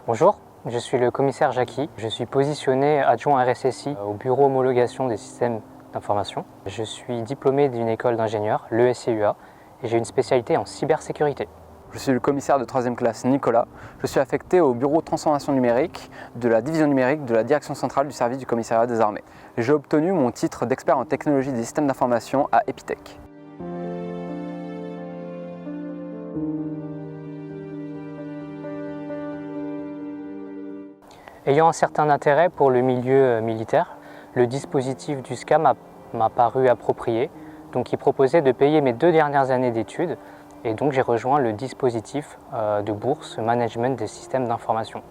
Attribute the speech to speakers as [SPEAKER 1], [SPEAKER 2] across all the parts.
[SPEAKER 1] Bonjour, je suis le commissaire Jacqui. Je suis positionné adjoint RSSI au bureau homologation des systèmes d'information. Je suis diplômé d'une école d'ingénieurs, l'ESCUA, et j'ai une spécialité en cybersécurité.
[SPEAKER 2] Je suis le commissaire de 3e classe Nicolas. Je suis affecté au bureau de transformation numérique de la division numérique de la direction centrale du service du commissariat des armées. J'ai obtenu mon titre d'expert en technologie des systèmes d'information à Epitech.
[SPEAKER 1] Ayant un certain intérêt pour le milieu militaire, le dispositif du SCA m'a paru approprié. Donc il proposait de payer mes 2 dernières années d'études et donc j'ai rejoint le dispositif de bourse management des systèmes d'information.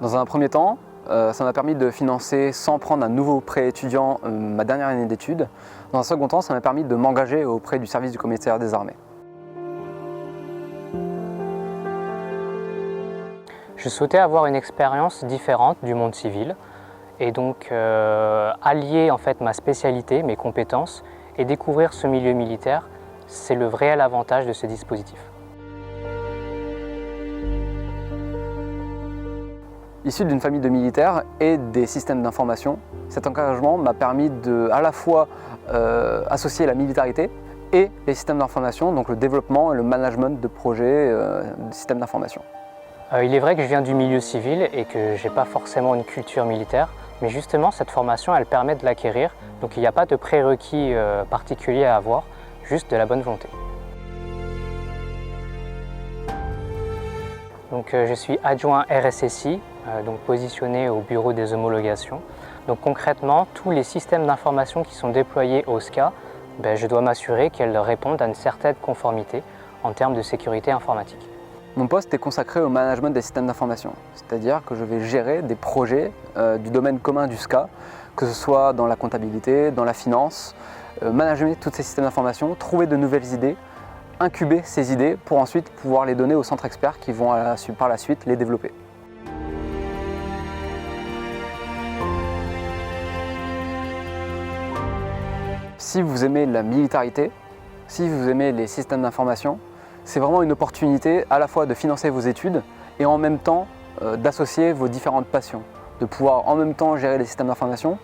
[SPEAKER 2] Dans un premier temps, ça m'a permis de financer sans prendre un nouveau prêt étudiant ma dernière année d'études. Dans un second temps, ça m'a permis de m'engager auprès du service du commissariat des armées.
[SPEAKER 1] Je souhaitais avoir une expérience différente du monde civil et donc allier en fait ma spécialité, mes compétences et découvrir ce milieu militaire, c'est le réel avantage de ce dispositif.
[SPEAKER 2] Issu d'une famille de militaires et des systèmes d'information, cet engagement m'a permis de à la fois associer la militarité et les systèmes d'information, donc le développement et le management de projets de systèmes d'information.
[SPEAKER 1] Il est vrai que je viens du milieu civil et que je n'ai pas forcément une culture militaire, mais justement cette formation elle permet de l'acquérir, donc il n'y a pas de prérequis particulier à avoir, juste de la bonne volonté. Donc, je suis adjoint RSSI, donc positionné au bureau des homologations. Donc concrètement, tous les systèmes d'information qui sont déployés au SCA, je dois m'assurer qu'elles répondent à une certaine conformité en termes de sécurité informatique.
[SPEAKER 2] Mon poste est consacré au management des systèmes d'information, c'est-à-dire que je vais gérer des projets du domaine commun du SCA, que ce soit dans la comptabilité, dans la finance, manager tous ces systèmes d'information, trouver de nouvelles idées, incuber ces idées pour ensuite pouvoir les donner aux centres experts qui vont par la suite les développer. Si vous aimez la militarité, si vous aimez les systèmes d'information, c'est vraiment une opportunité à la fois de financer vos études et en même temps d'associer vos différentes passions, de pouvoir en même temps gérer les systèmes d'information,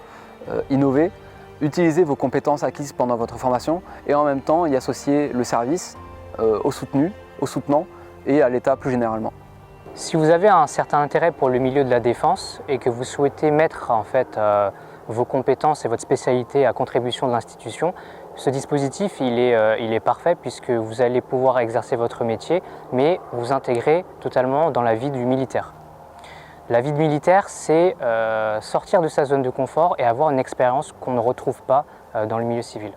[SPEAKER 2] innover, utiliser vos compétences acquises pendant votre formation et en même temps y associer le service aux soutenus, aux soutenants et à l'État plus généralement.
[SPEAKER 1] Si vous avez un certain intérêt pour le milieu de la défense et que vous souhaitez mettre en fait vos compétences et votre spécialité à contribution de l'institution, ce dispositif il est parfait puisque vous allez pouvoir exercer votre métier mais vous intégrer totalement dans la vie du militaire. La vie de militaire, c'est sortir de sa zone de confort et avoir une expérience qu'on ne retrouve pas dans le milieu civil.